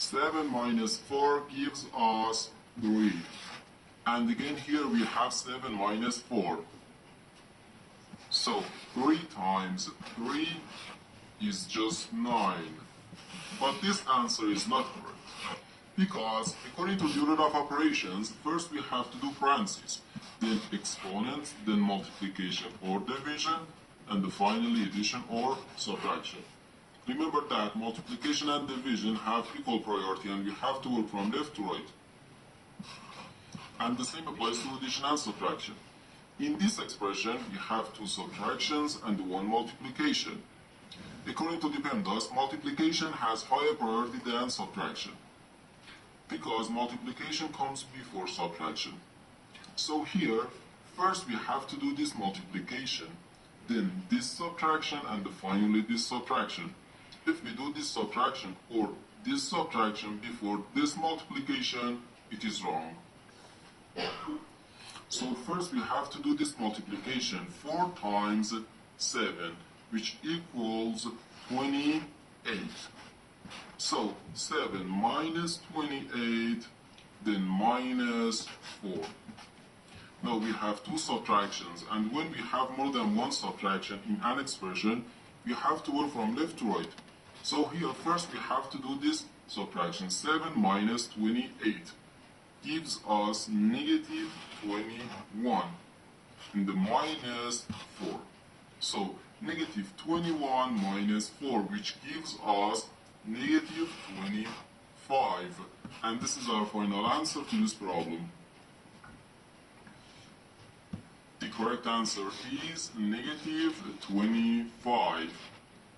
7 minus 4 gives us 3. And again here we have 7 minus 4. So 3 times 3 is just 9. But this answer is not correct. Because according to the order of operations, first we have to do parentheses, then exponents, then multiplication or division, and finally addition or subtraction. Remember that multiplication and division have equal priority and we have to work from left to right. And the same applies to addition and subtraction. In this expression, we have 2 subtractions and 1 multiplication. According to the PEMDAS, multiplication has higher priority than subtraction, because multiplication comes before subtraction. So here, first we have to do this multiplication, then this subtraction, and finally this subtraction. If we do this subtraction or this subtraction before this multiplication, it is wrong. So first we have to do this multiplication. 4 times 7, which equals 28. So 7 minus 28, then minus 4. Now we have 2 subtractions, and when we have more than 1 subtraction in an expression, we have to work from left to right. So here first we have to do this subtraction. 7 minus 28 gives us negative 21 and the minus 4. So negative 21 minus 4, which gives us negative 25. And this is our final answer to this problem. The correct answer is negative 25.